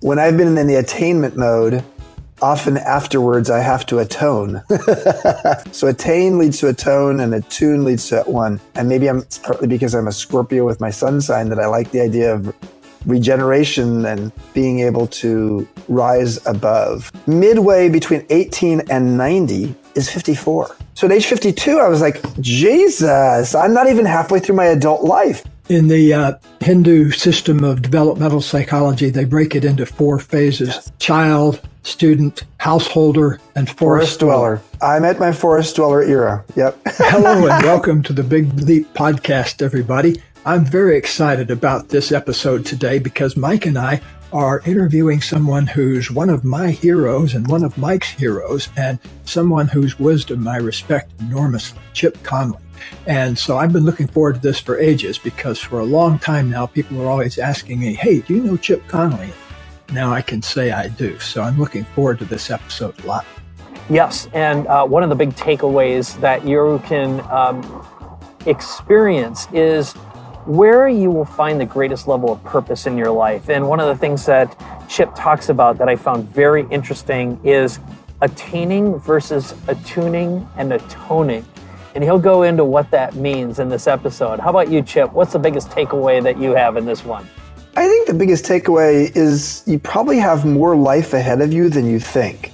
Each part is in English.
when I've been in the attainment mode, often afterwards I have to atone. So attain leads to atone, and attune leads to at one. And maybe it's partly because I'm a Scorpio with my sun sign that I like the idea of regeneration and being able to rise above. Midway between 18 and 90 is 54. So at age 52, I was like, Jesus, I'm not even halfway through my adult life. In the Hindu system of developmental psychology, they break it into 4 phases: yes. Child, student, householder, and forest dweller. I'm at my forest dweller era. Yep. Hello and welcome to the Big Leap podcast, everybody. I'm very excited about this episode today because Mike and I are interviewing someone who's one of my heroes and one of Mike's heroes, and someone whose wisdom I respect enormously, Chip Conley. And so I've been looking forward to this for ages because for a long time now, people are always asking me, hey, do you know Chip Conley? Now I can say I do. So I'm looking forward to this episode a lot. Yes. And one of the big takeaways that you can experience is where you will find the greatest level of purpose in your life. And one of the things that Chip talks about that I found very interesting is attaining versus attuning and atoning. And he'll go into what that means in this episode. How about you, Chip? What's the biggest takeaway that you have in this one? I think the biggest takeaway is you probably have more life ahead of you than you think.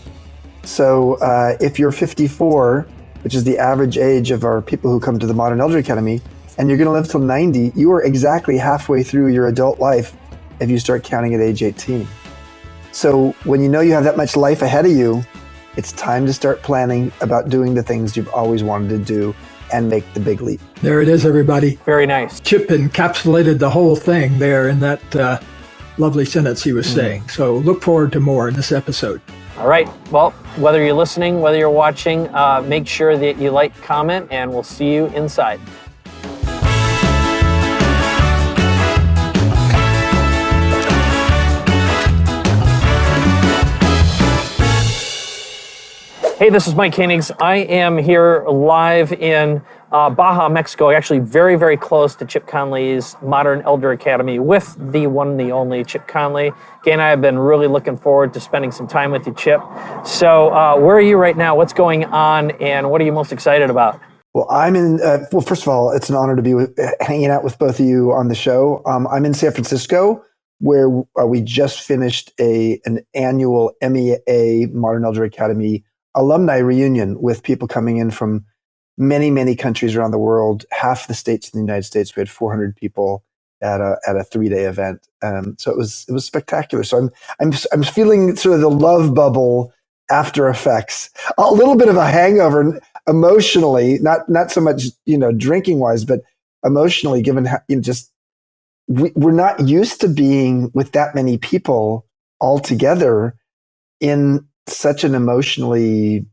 So if you're 54, which is the average age of our people who come to the Modern Elder Academy, and you're going to live till 90, you are exactly halfway through your adult life if you start counting at age 18. So when you know you have that much life ahead of you, it's time to start planning about doing the things you've always wanted to do and make the big leap. There it is, everybody. Very nice. Chip encapsulated the whole thing there in that lovely sentence he was saying. So look forward to more in this episode. All right. Well, whether you're listening, whether you're watching, make sure that you like, comment, and we'll see you inside. Hey, this is Mike Koenigs. I am here live in Baja, Mexico, actually very, very close to Chip Conley's Modern Elder Academy with the one and the only Chip Conley. Again, I have been really looking forward to spending some time with you, Chip. So where are you right now? What's going on, and what are you most excited about? Well, I'm in, well, first of all, it's an honor to be hanging out with both of you on the show. I'm in San Francisco, where we just finished an annual MEA Modern Elder Academy alumni reunion with people coming in from many, many countries around the world, half the states in the United States. We had 400 people at a 3-day event. So it was spectacular. So I'm feeling sort of the love bubble after effects, a little bit of a hangover emotionally, not so much, drinking wise, but emotionally, given how, we're not used to being with that many people all together in such an emotionally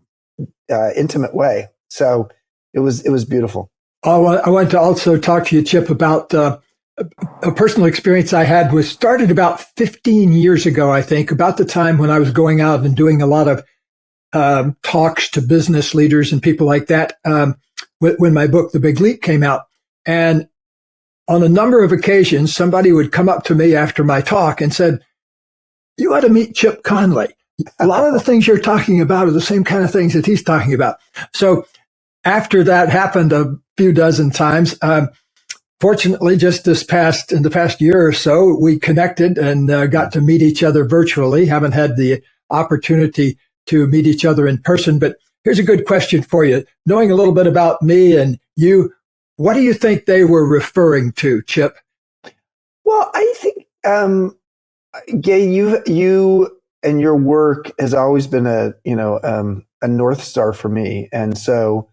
intimate way. So it was beautiful. I want to also talk to you, Chip, about a personal experience I had started about 15 years ago, I think, about the time when I was going out and doing a lot of talks to business leaders and people like that when my book, The Big Leap, came out. And on a number of occasions, somebody would come up to me after my talk and said, "You ought to meet Chip Conley. A lot of the things you're talking about are the same kind of things that he's talking about." So after that happened a few dozen times, fortunately, just in the past year or so, we connected and got to meet each other virtually. Haven't had the opportunity to meet each other in person, but here's a good question for you. Knowing a little bit about me and you, what do you think they were referring to, Chip? Well, I think, Gay, you and your work has always been a North Star for me. And so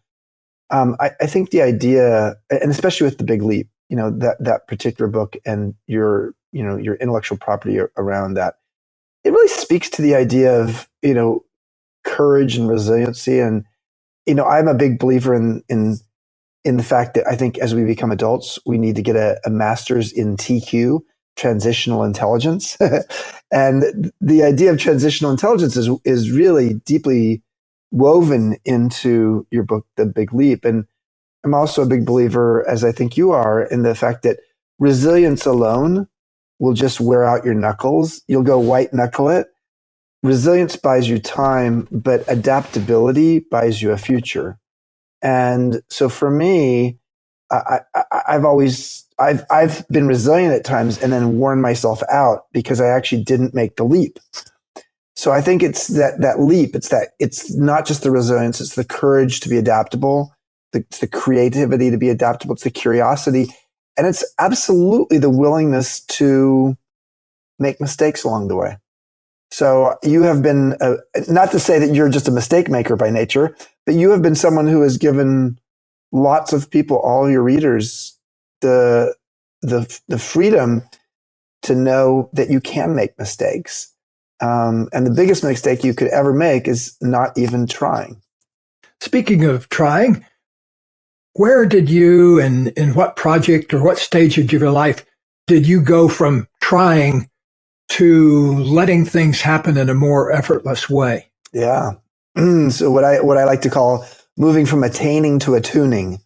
I think the idea, and especially with The Big Leap, that particular book and your intellectual property around that, it really speaks to the idea of, courage and resiliency. And, I'm a big believer in the fact that I think as we become adults, we need to get a master's in TQ, transitional intelligence. And the idea of transitional intelligence is really deeply woven into your book, The Big Leap. And I'm also a big believer, as I think you are, in the fact that resilience alone will just wear out your knuckles. You'll go white knuckle it. Resilience buys you time, but adaptability buys you a future. And so for me, I've been resilient at times and then worn myself out because I actually didn't make the leap. So I think it's that leap. It's not just the resilience. It's the courage to be adaptable. It's the creativity to be adaptable. It's the curiosity. And it's absolutely the willingness to make mistakes along the way. So you have been, not to say that you're just a mistake maker by nature, but you have been someone who has given lots of people, all of your readers, the freedom to know that you can make mistakes. And the biggest mistake you could ever make is not even trying. Speaking of trying, where did you and in what project or what stage of your life did you go from trying to letting things happen in a more effortless way? Yeah. So what I like to call moving from attaining to attuning.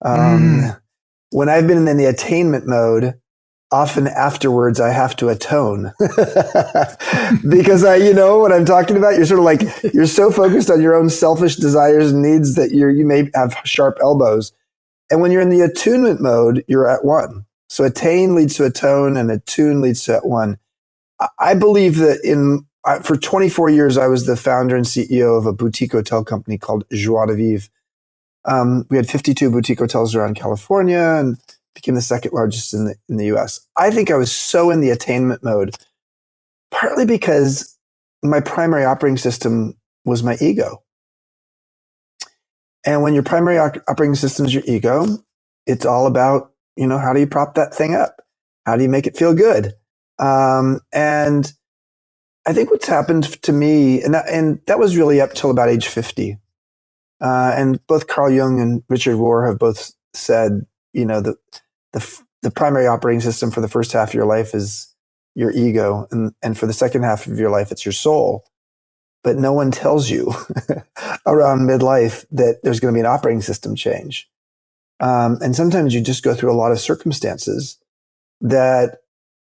When I've been in the attainment mode, often afterwards I have to atone because you know what I'm talking about. You're sort of like, you're so focused on your own selfish desires and needs that you may have sharp elbows. And when you're in the attunement mode, you're at one. So attain leads to atone and attune leads to at one. I believe that for 24 years, I was the founder and CEO of a boutique hotel company called Joie de Vivre. We had 52 boutique hotels around California and became the second largest in the US. I think I was so in the attainment mode, partly because my primary operating system was my ego. And when your primary operating system is your ego, it's all about, how do you prop that thing up? How do you make it feel good? And I think what's happened to me, and that was really up till about age 50. And both Carl Jung and Richard Rohr have both said, the primary operating system for the first half of your life is your ego. And for the second half of your life, it's your soul. But no one tells you around midlife that there's going to be an operating system change. And sometimes you just go through a lot of circumstances that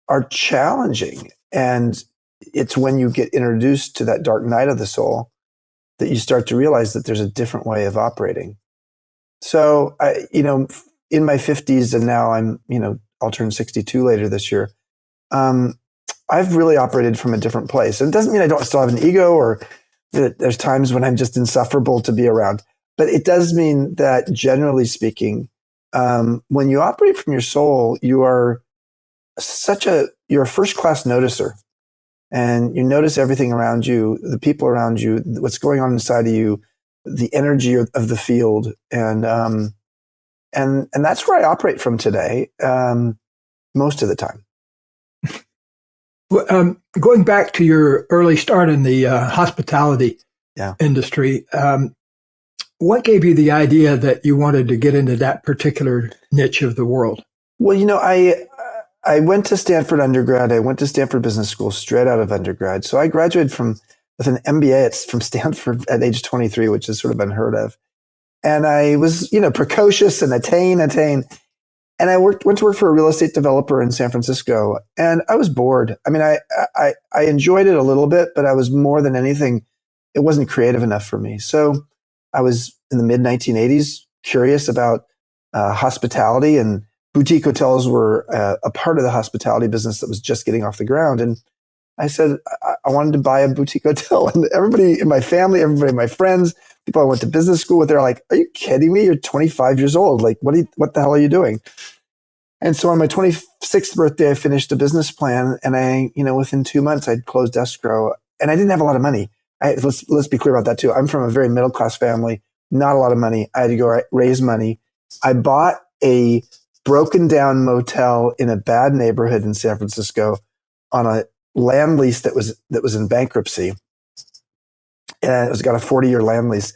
are challenging. And it's when you get introduced to that dark night of the soul that you start to realize that there's a different way of operating. So, in my 50s and now I'll turn 62 later this year. I've really operated from a different place. And it doesn't mean I don't still have an ego or that there's times when I'm just insufferable to be around. But it does mean that generally speaking, when you operate from your soul, you're a first-class noticer. And you notice everything around you, the people around you, what's going on inside of you, the energy of the field. And that's where I operate from today, most of the time. Going back to your early start in the hospitality industry, what gave you the idea that you wanted to get into that particular niche of the world? Well, I went to Stanford undergrad. I went to Stanford Business School straight out of undergrad. So I graduated with an MBA from Stanford at age 23, which is sort of unheard of. And I was, precocious and attain. And I went to work for a real estate developer in San Francisco, and I was bored. I mean, I enjoyed it a little bit, but I was more than anything, it wasn't creative enough for me. So I was in the mid 1980s curious about hospitality, and boutique hotels were a part of the hospitality business that was just getting off the ground. And I said, I wanted to buy a boutique hotel. And everybody in my family, everybody, my friends, people I went to business school with, they're like, are you kidding me? You're 25 years old. Like, what the hell are you doing? And so on my 26th birthday, I finished a business plan, and within 2 months I'd closed escrow, and I didn't have a lot of money. Let's be clear about that too. I'm from a very middle-class family, not a lot of money. I had to go raise money. I bought a broken down motel in a bad neighborhood in San Francisco on a land lease that was in bankruptcy. And it was got a 40-year land lease.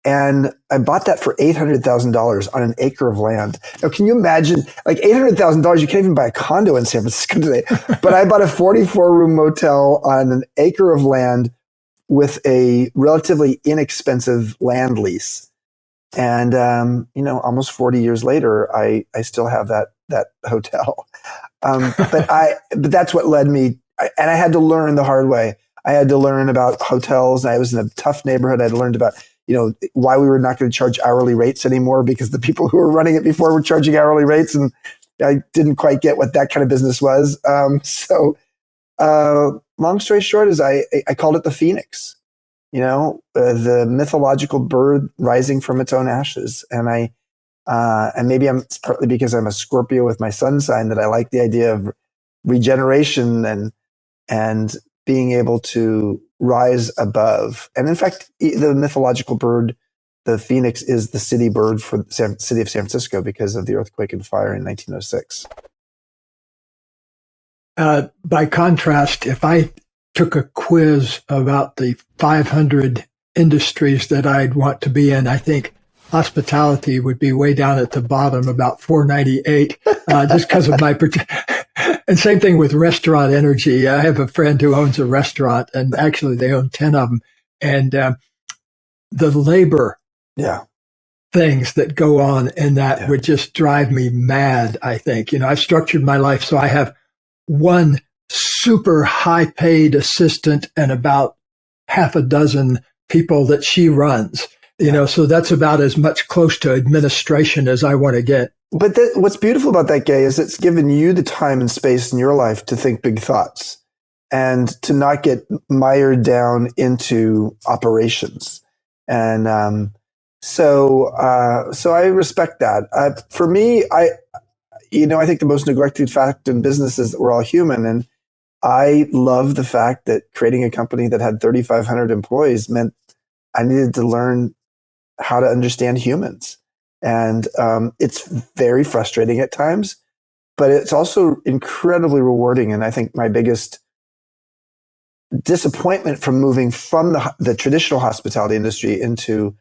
And I bought that for $800,000 on an acre of land. Now, can you imagine, like $800,000, you can't even buy a condo in San Francisco today. But I bought a 44-room motel on an acre of land with a relatively inexpensive land lease. And, almost 40 years later, I still have that hotel. But that's what led me. And I had to learn the hard way. I had to learn about hotels. I was in a tough neighborhood. I learned about, why we were not going to charge hourly rates anymore because the people who were running it before were charging hourly rates. And I didn't quite get what that kind of business was. Long story short is I called it the Phoenix, the mythological bird rising from its own ashes. And and maybe it's partly because I'm a Scorpio with my sun sign that I like the idea of regeneration and being able to rise above. And in fact, the mythological bird, the Phoenix, is the city bird for the city of San Francisco because of the earthquake and fire in 1906. By contrast, if I took a quiz about the 500 industries that I'd want to be in, I think hospitality would be way down at the bottom, about 498, just because of my. And same thing with restaurant energy. I have a friend who owns a restaurant, and actually they own 10 of them. And the labor things that go on in that would just drive me mad, I think. I've structured my life so I have one super high paid assistant and about half a dozen people that she runs, so that's about as much close to administration as I want to get. But what's beautiful about that, Gay, is it's given you the time and space in your life to think big thoughts and to not get mired down into operations. And so I respect that. For me, I think the most neglected fact in business is that we're all human. And I love the fact that creating a company that had 3,500 employees meant I needed to learn how to understand humans. And it's very frustrating at times, but it's also incredibly rewarding. And I think my biggest disappointment from moving from the traditional hospitality industry into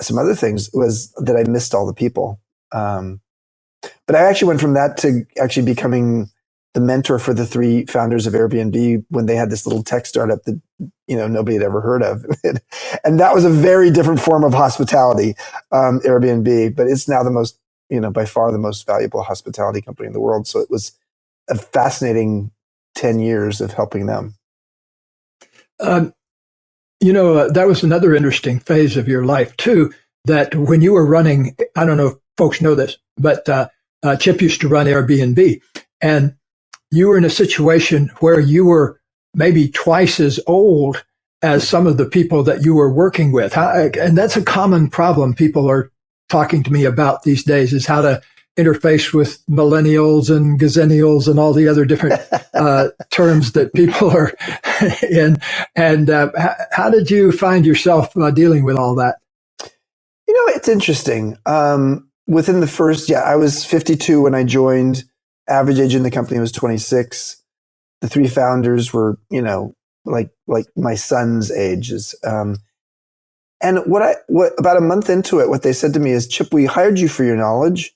some other things was that I missed all the people. But I actually went from that to actually becoming the mentor for the 3 founders of Airbnb when they had this little tech startup that nobody had ever heard of. And that was a very different form of hospitality, Airbnb, but it's now the most, by far the most valuable hospitality company in the world. So it was a fascinating 10 years of helping them. That was another interesting phase of your life too, that when you were running, I don't know if folks know this, but Chip used to run Airbnb, and you were in a situation where you were maybe twice as old as some of the people that you were working with. And that's a common problem people are talking to me about these days, is how to interface with millennials and gazillennials and all the other different terms that people are in. And how did you find yourself dealing with all that? It's interesting. Within the first, I was 52 when I joined. Average age in the company was 26. The 3 founders were, like my son's ages. And what about a month into it, what they said to me is, Chip, we hired you for your knowledge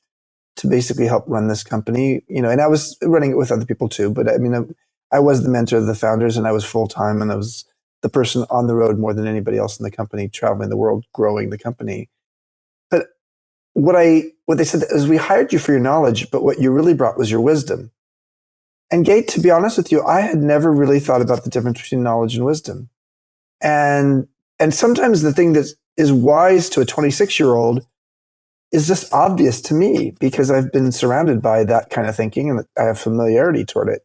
to basically help run this company, and I was running it with other people too. But I mean, I was the mentor of the founders, and I was full time, and I was the person on the road more than anybody else in the company, traveling the world, growing the company. But what they said is, we hired you for your knowledge, but what you really brought was your wisdom. And Gate, to be honest with you, I had never really thought about the difference between knowledge and wisdom. And sometimes the thing that is wise to a 26-year-old is just obvious to me because I've been surrounded by that kind of thinking and I have familiarity toward it.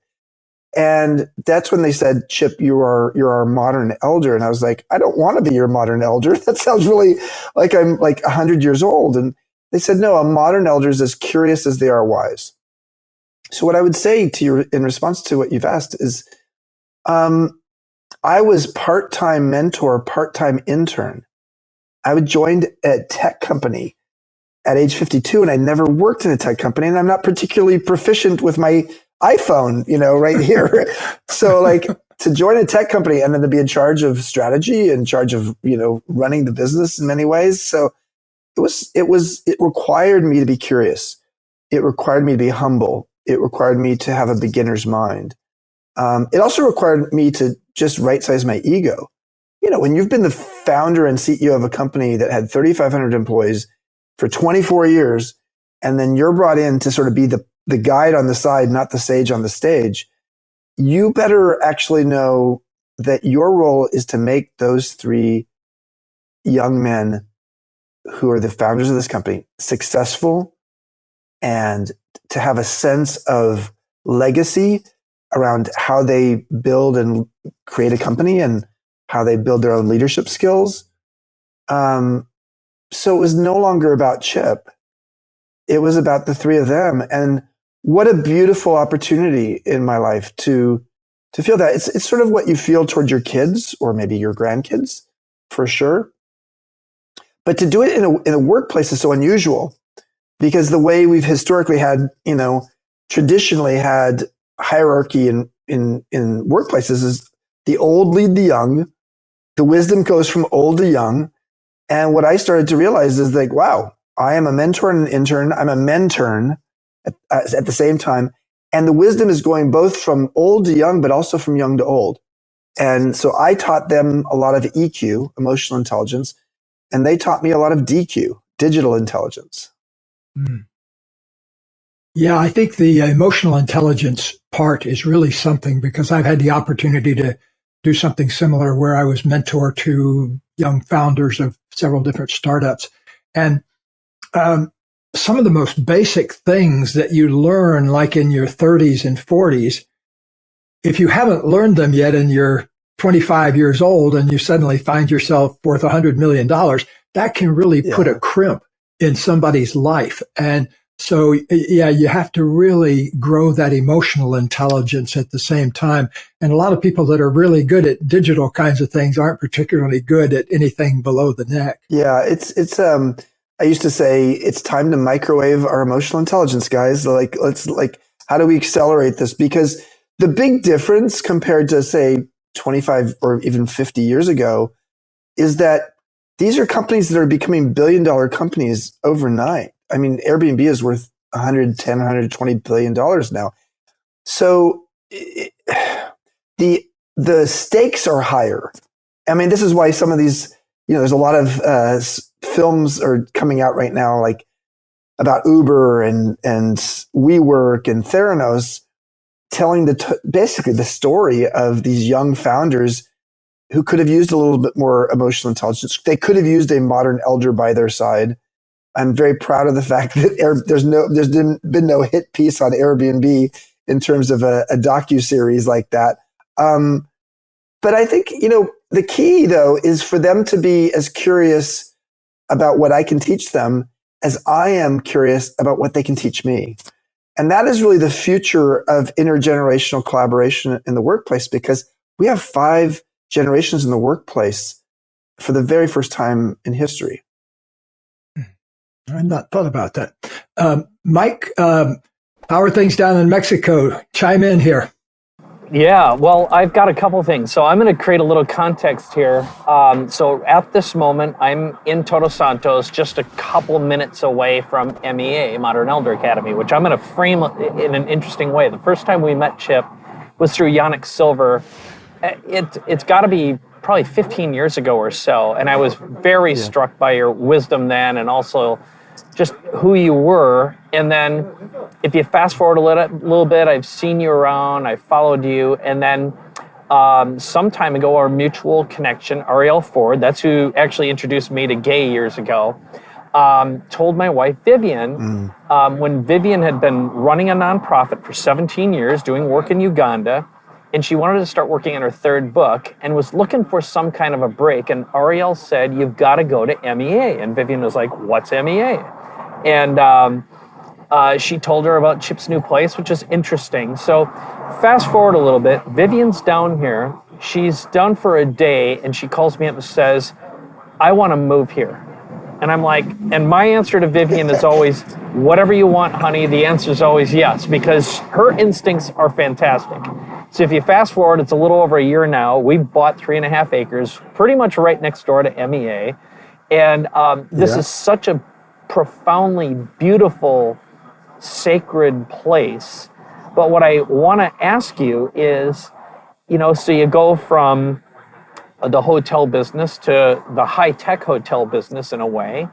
And that's when they said, Chip, you're our modern elder. And I was like, I don't want to be your modern elder. That sounds really like I'm like 100 years old. And they said, no, a modern elder is as curious as they are wise. So what I would say to you in response to what you've asked is, I was part-time mentor, part-time intern. I joined a tech company at age 52, and I never worked in a tech company, and I'm not particularly proficient with my iPhone, right here. So like to join a tech company and then to be in charge of strategy, in charge of, running the business in many ways. So it required me to be curious. It required me to be humble. It required me to have a beginner's mind. It also required me to just right-size my ego. When you've been the founder and CEO of a company that had 3,500 employees for 24 years, and then you're brought in to sort of be the the guide on the side, not the sage on the stage, you better actually know that your role is to make those three young men who are the founders of this company successful, and to have a sense of legacy around how they build and create a company and how they build their own leadership skills. So it was no longer about Chip. It was about the three of them. And what a beautiful opportunity in my life to feel that. It's sort of what you feel toward your kids or maybe your grandkids, for sure. But to do it in a workplace is so unusual, because the way we've historically had, traditionally had hierarchy in workplaces is the old lead the young, the wisdom goes from old to young. And what I started to realize is like, wow, I am a mentor and an intern. I'm a mentern at the same time. And the wisdom is going both from old to young, but also from young to old. And so I taught them a lot of EQ, emotional intelligence, and they taught me a lot of DQ, digital intelligence. Mm. Yeah, I think the emotional intelligence part is really something, because I've had the opportunity to do something similar where I was mentor to young founders of several different startups. And some of the most basic things that you learn, like in your 30s and 40s, if you haven't learned them yet and you're 25 years old and you suddenly find yourself worth $100 million, that can really put a crimp in somebody's life. And so, yeah, you have to really grow that emotional intelligence at the same time. And a lot of people that are really good at digital kinds of things aren't particularly good at anything below the neck. Yeah, it's I used to say it's time to microwave our emotional intelligence, guys. How do we accelerate this? Because the big difference compared to, say, 25 or even 50 years ago is that these are companies that are becoming billion-dollar companies overnight. I mean, Airbnb is worth $110, $120 billion now. So the stakes are higher. I mean, this is why some of these, there's a lot of films are coming out right now, like about Uber and WeWork and Theranos, telling basically the story of these young founders who could have used a little bit more emotional intelligence. They could have used a modern elder by their side. I'm very proud of the fact that there's been no hit piece on Airbnb in terms of a docuseries like that. But I think, the key, though, is for them to be as curious about what I can teach them as I am curious about what they can teach me. And that is really the future of intergenerational collaboration in the workplace, because we have 5 generations in the workplace for the very first time in history. I've not thought about that. Mike, how are things down in Mexico? Chime in here. Yeah, well, I've got a couple things. So I'm going to create a little context here. So at this moment, I'm in Todos Santos, just a couple minutes away from MEA, Modern Elder Academy, which I'm going to frame in an interesting way. The first time we met Chip was through Yannick Silver. It's got to be probably 15 years ago or so, and I was very struck by your wisdom then, and also just who you were. And then if you fast forward a little bit, I've seen you around, I followed you, and then some time ago, our mutual connection, Ariel Ford, that's who actually introduced me to gay years ago, told my wife, Vivian, when Vivian had been running a nonprofit for 17 years, doing work in Uganda, and she wanted to start working on her 3rd book and was looking for some kind of a break. And Ariel said, you've got to go to MEA. And Vivian was like, what's MEA? And she told her about Chip's new place, which is interesting. So fast forward a little bit. Vivian's down here. She's down for a day, and she calls me up and says, I want to move here. And I'm like, and my answer to Vivian is always, whatever you want, honey. The answer is always yes, because her instincts are fantastic. So if you fast forward, it's a little over a year now. We bought 3.5 acres, pretty much right next door to MEA. And this is such a profoundly beautiful, sacred place. But what I want to ask you is, so you go from the hotel business to the high-tech hotel business in a way.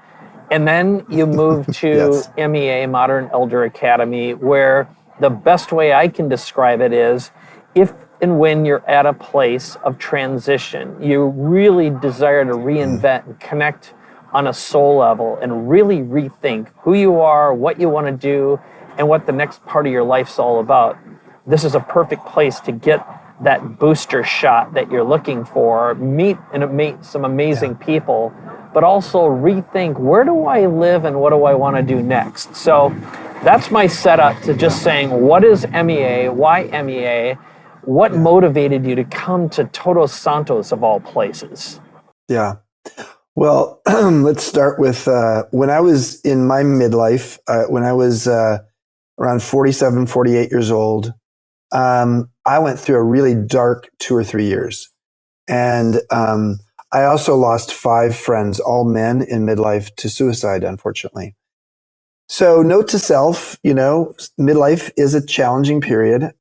And then you move to Yes. MEA, Modern Elder Academy, where the best way I can describe it is if and when you're at a place of transition, you really desire to reinvent and connect on a soul level and really rethink who you are, what you want to do, and what the next part of your life's all about. This is a perfect place to get that booster shot that you're looking for, meet some amazing people, but also rethink, where do I live and what do I want to do next? So that's my setup to just saying, what is MEA? Why MEA? What motivated you to come to Todos Santos of all places? Yeah. Well, let's start with when I was in my midlife, when I was around 47, 48 years old, I went through a really dark 2 or 3 years. And I also lost 5 friends, all men in midlife, to suicide, unfortunately. So, note to self, midlife is a challenging period.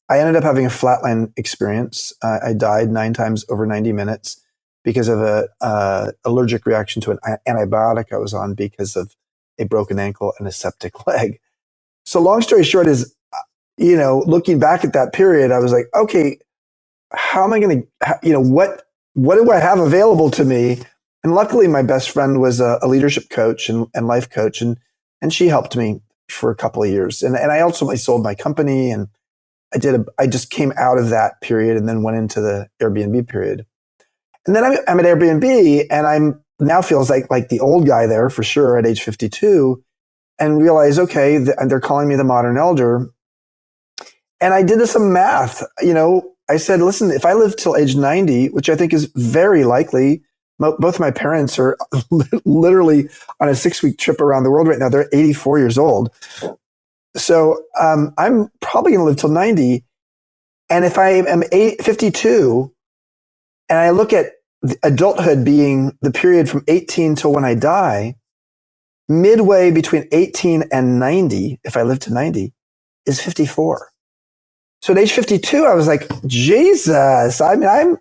I ended up having a flatline experience. I died 9 times over 90 minutes because of a allergic reaction to an antibiotic I was on because of a broken ankle and a septic leg. So, long story short is, looking back at that period, I was like, okay, how am I going to, what do I have available to me? And luckily, my best friend was a leadership coach and life coach, and she helped me for a couple of years. And I ultimately sold my company, and I just came out of that period and then went into the Airbnb period. And then I'm at Airbnb, and I'm now feels like the old guy there for sure at age 52, and realize, okay, they're calling me the modern elder. And I did some math. I said, listen, if I live till age 90, which I think is very likely, both my parents are literally on a 6-week trip around the world right now. They're 84 years old. So I'm probably going to live till 90. And if I am 52 and I look at adulthood being the period from 18 till when I die, midway between 18 and 90, if I live to 90, is 54. So at age 52, I was like, Jesus, I mean,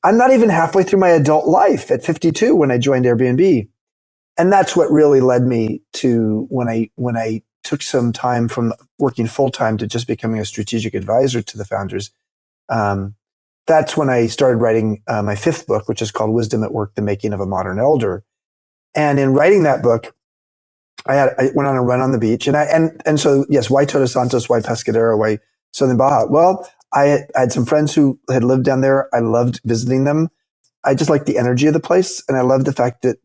I'm not even halfway through my adult life at 52 when I joined Airbnb. And that's what really led me to when I took some time from working full time to just becoming a strategic advisor to the founders. That's when I started writing my 5th book, which is called Wisdom at Work, The Making of a Modern Elder. And in writing that book, I went on a run on the beach. And so, yes, why Todos Santos, why Pescadero, why Southern Baja? Well, I had some friends who had lived down there. I loved visiting them. I just liked the energy of the place. And I loved the fact that,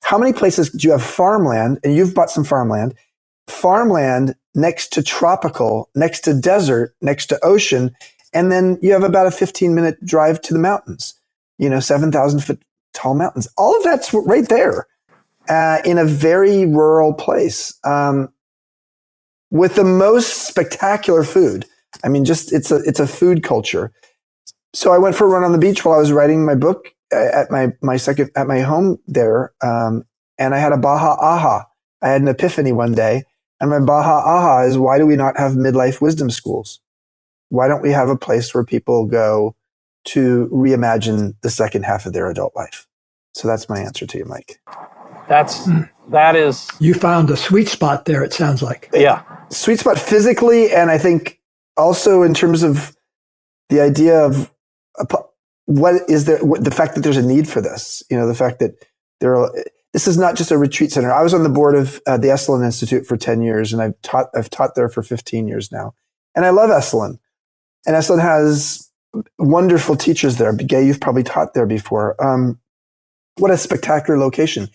how many places do you have farmland? And you've bought some farmland next to tropical, next to desert, next to ocean. And then you have about a 15-minute drive to the mountains, 7,000 foot tall mountains. All of that's right there in a very rural place with the most spectacular food. I mean, just it's a food culture. So I went for a run on the beach while I was writing my book at my home there, and I had a Baja aha. I had an epiphany one day, and my Baja aha is, why do we not have midlife wisdom schools? Why don't we have a place where people go to reimagine the second half of their adult life? So that's my answer to you, Mike. That is. You found a sweet spot there, it sounds like. Yeah. Sweet spot physically, and I think also in terms of the idea of what is there, the fact that there's a need for this, the fact that this is not just a retreat center. I was on the board of the Esalen Institute for 10 years, and I've taught there for 15 years now. And I love Esalen. And Esalen has wonderful teachers there. Gay, you've probably taught there before. What a spectacular location.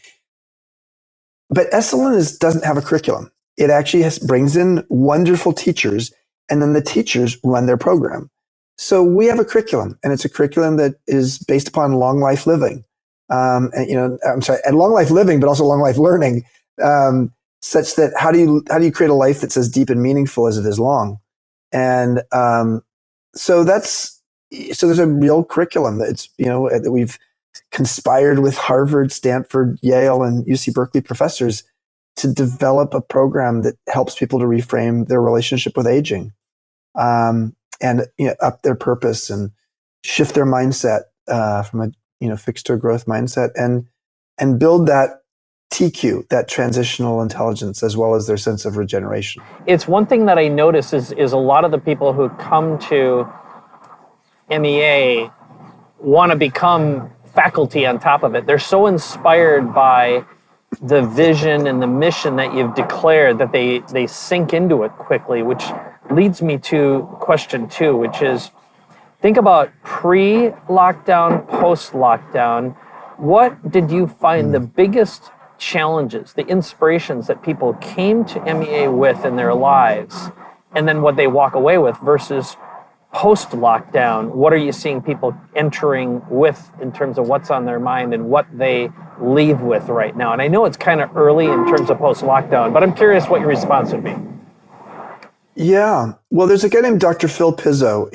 But Esalen doesn't have a curriculum. It actually brings in wonderful teachers, and then the teachers run their program. So we have a curriculum, and it's a curriculum that is based upon long life living. And long life living, but also long life learning, such that how do you create a life that's as deep and meaningful as it is long? And so there's a real curriculum that we've conspired with Harvard, Stanford, Yale, and UC Berkeley professors to develop a program that helps people to reframe their relationship with aging, and up their purpose and shift their mindset from a fixed to a growth mindset, and build that TQ, that transitional intelligence, as well as their sense of regeneration. It's one thing that I notice is a lot of the people who come to MEA want to become faculty on top of it. They're so inspired by the vision and the mission that you've declared that they sink into it quickly, which leads me to question 2, which is, think about pre-lockdown, post-lockdown. What did you find the biggest challenges, the inspirations that people came to MEA with in their lives, and then what they walk away with versus post-lockdown? What are you seeing people entering with in terms of what's on their mind and what they leave with right now? And I know it's kind of early in terms of post-lockdown, but I'm curious what your response would be. Yeah. Well, there's a guy named Dr. Phil Pizzo.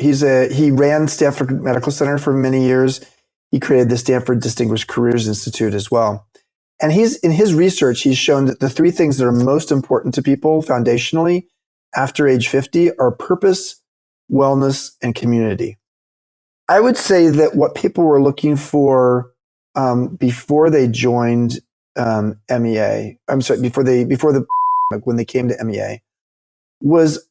He ran Stanford Medical Center for many years. He created the Stanford Distinguished Careers Institute as well. And in his research, he's shown that the 3 things that are most important to people foundationally after age 50 are purpose, wellness, and community. I would say that what people were looking for before they joined MEA, when they came to MEA, was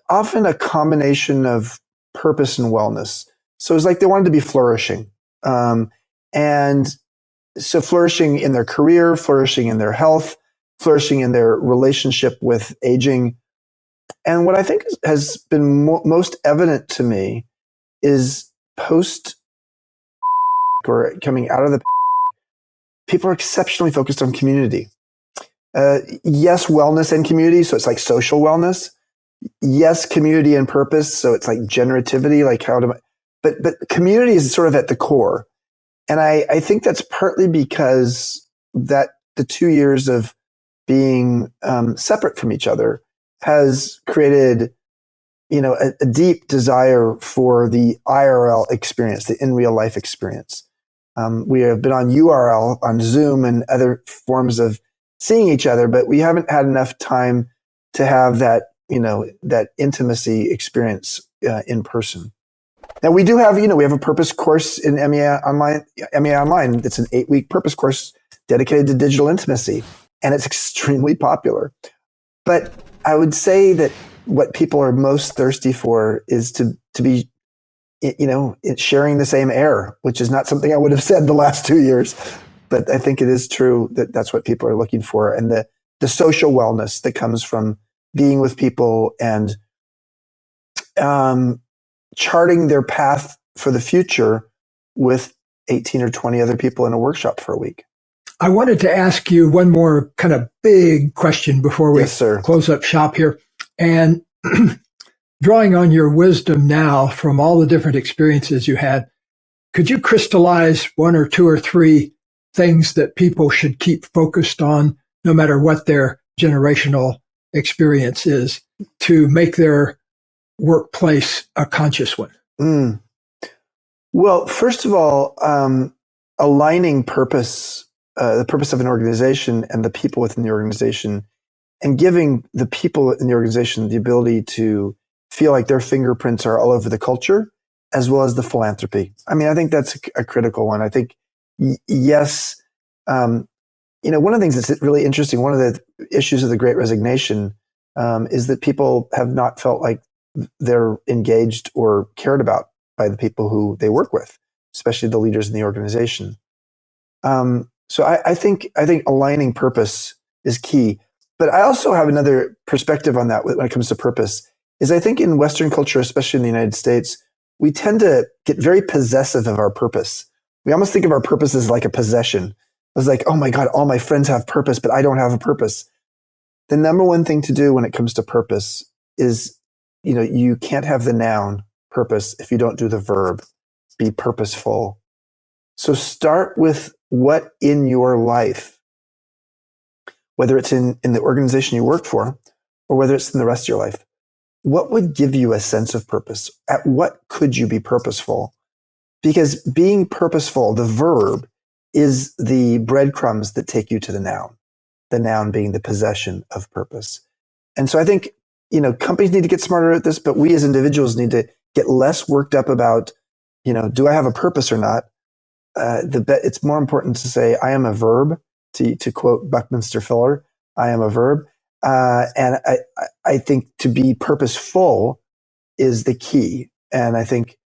often a combination of purpose and wellness. So it was like they wanted to be flourishing. And so flourishing in their career, flourishing in their health, flourishing in their relationship with aging. And what I think has been most evident to me is post or coming out of the people are exceptionally focused on community. Yes, wellness and community. So it's like social wellness. Yes, community and purpose. So it's like generativity, like but community is sort of at the core. And I think that's partly because that the 2 years of being separate from each other has created, a deep desire for the IRL experience, the in real life experience. We have been on URL, on Zoom and other forms of seeing each other, but we haven't had enough time to have that, that intimacy experience in person. Now we do have, we have a purpose course in MEA Online. It's an 8-week purpose course dedicated to digital intimacy, and it's extremely popular. But I would say that what people are most thirsty for is to be, sharing the same air, which is not something I would have said the last 2 years. But I think it is true that that's what people are looking for, and the social wellness that comes from being with people and charting their path for the future with 18 or 20 other people in a workshop for a week. I wanted to ask you one more kind of big question before we close up shop here. And drawing on your wisdom now from all the different experiences you had, could you crystallize 1 or 2 or 3 things that people should keep focused on, no matter what their generational experience is, to make their workplace a conscious one? Well, first of all, aligning purpose, the purpose of an organization and the people within the organization, and giving the people in the organization the ability to feel like their fingerprints are all over the culture, as well as the philanthropy. I mean, I think that's a critical one. I think, yes, one of the things that's really interesting, one of the issues of the Great Resignation is that people have not felt like they're engaged or cared about by the people who they work with, especially the leaders in the organization. So I think aligning purpose is key. But I also have another perspective on that when it comes to purpose, is I think in Western culture, especially in the United States, we tend to get very possessive of our purpose. We almost think of our purpose as like a possession. It's like, oh my God, all my friends have purpose, but I don't have a purpose. The number one thing to do when it comes to purpose is, you can't have the noun purpose if you don't do the verb, be purposeful. So start with what in your life, whether it's in the organization you work for, or whether it's in the rest of your life, what would give you a sense of purpose? At what could you be purposeful? Because being purposeful, the verb, is the breadcrumbs that take you to the noun being the possession of purpose. And so I think, companies need to get smarter at this, but we as individuals need to get less worked up about, do I have a purpose or not? It's more important to say, I am a verb To quote Buckminster Fuller, I am a verb. And I think to be purposeful is the key. And I think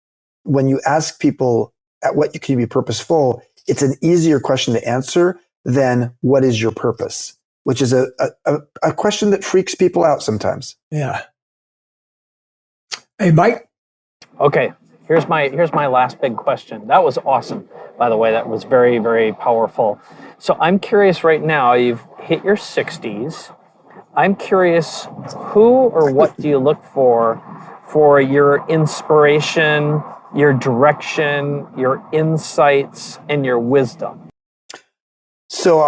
when you ask people at what you can be purposeful, it's an easier question to answer than what is your purpose, which is a question that freaks people out sometimes. Yeah. Hey, Mike. Okay, here's my last big question. That was awesome, by the way. That was very, very powerful. So I'm curious right now, you've hit your 60s. I'm curious, who or what do you look for your inspiration, your direction, your insights, and your wisdom? So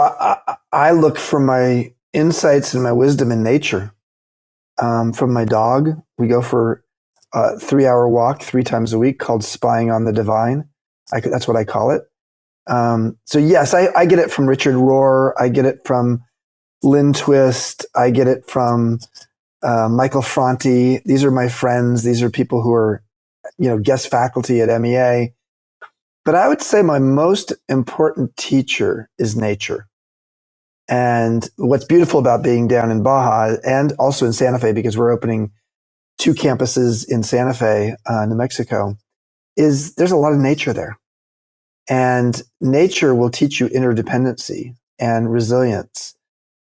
I look for my insights and my wisdom in nature. From my dog, we go for a 3-hour walk 3 times a week called Spying on the Divine. That's what I call it. So yes, I get it from Richard Rohr. I get it from Lynn Twist. I get it from Michael Franti. These are my friends. These are people who are, guest faculty at MEA. But I would say my most important teacher is nature. And what's beautiful about being down in Baja and also in Santa Fe, because we're opening 2 campuses in Santa Fe, New Mexico, is there's a lot of nature there. And nature will teach you interdependency and resilience.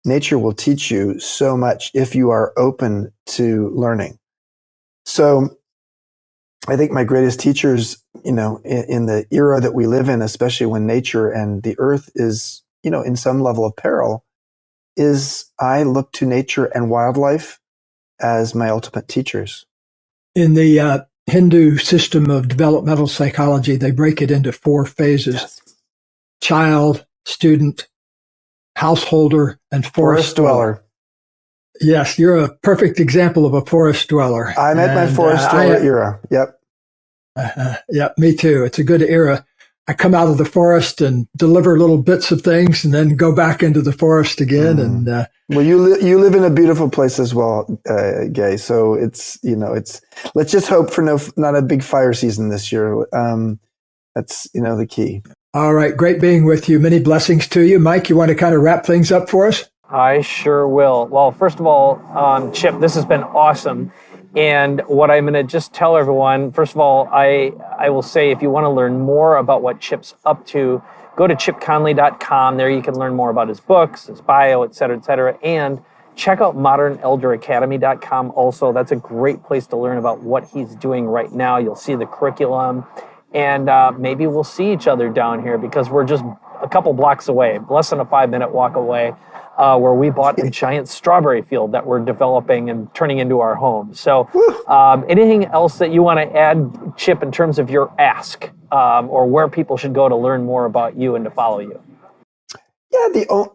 Nature will teach you so much if you are open to learning. So I think my greatest teachers, in the era that we live in, especially when nature and the earth is, in some level of peril, is I look to nature and wildlife as my ultimate teachers. In the Hindu system of developmental psychology, they break it into 4 phases: Yes. Child, student, householder, and forest dweller. Yes, you're a perfect example of a forest dweller. I'm at my forest dweller era. Yep. Yeah, me too. It's a good era. I come out of the forest and deliver little bits of things and then go back into the forest again. And well, you live in a beautiful place as well, Gay. So it's let's just hope for not a big fire season this year. That's the key. All right, great being with you. Many blessings to you, Mike. You want to kind of wrap things up for us? I sure will. Well, first of all, Chip, this has been awesome. And what I'm going to just tell everyone, first of all, I will say if you want to learn more about what Chip's up to, go to chipconley.com. There you can learn more about his books, his bio, et cetera, et cetera. And check out modernelderacademy.com also. That's a great place to learn about what he's doing right now. You'll see the curriculum. And maybe we'll see each other down here because we're just a couple blocks away, less than a 5-minute walk away. Where we bought a giant strawberry field that we're developing and turning into our home. So anything else that you want to add, Chip, in terms of your ask or where people should go to learn more about you and to follow you? Yeah,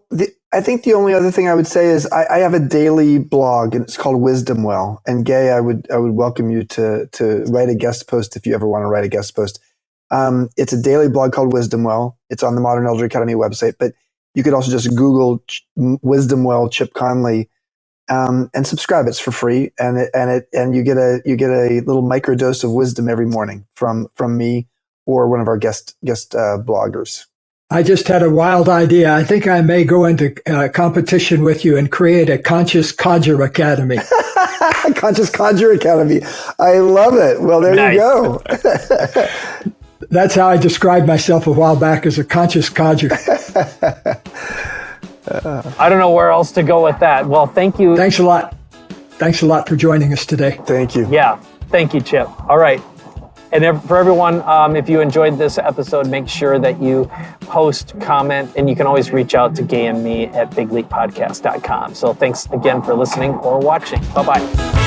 I think the only other thing I would say is I have a daily blog and it's called Wisdom Well. And Gay, I would welcome you to write a guest post if you ever want to write a guest post. It's a daily blog called Wisdom Well. It's on the Modern Elder Academy website, but you could also just Google Wisdom Well Chip Conley and subscribe. It's for free, and you get a little microdose of wisdom every morning from me or one of our guest bloggers. I just had a wild idea. I think I may go into competition with you and create a Conscious Codger Academy. Conscious Codger Academy. I love it. Well, there you go. That's how I described myself a while back, as a conscious codger. I don't know where else to go with that. Well, thank you. Thanks a lot. Thanks a lot for joining us today. Thank you. Yeah. Thank you, Chip. All right. And for everyone, if you enjoyed this episode, make sure that you post, comment, and you can always reach out to Gay and me at bigleapodcast.com. So thanks again for listening or watching. Bye-bye.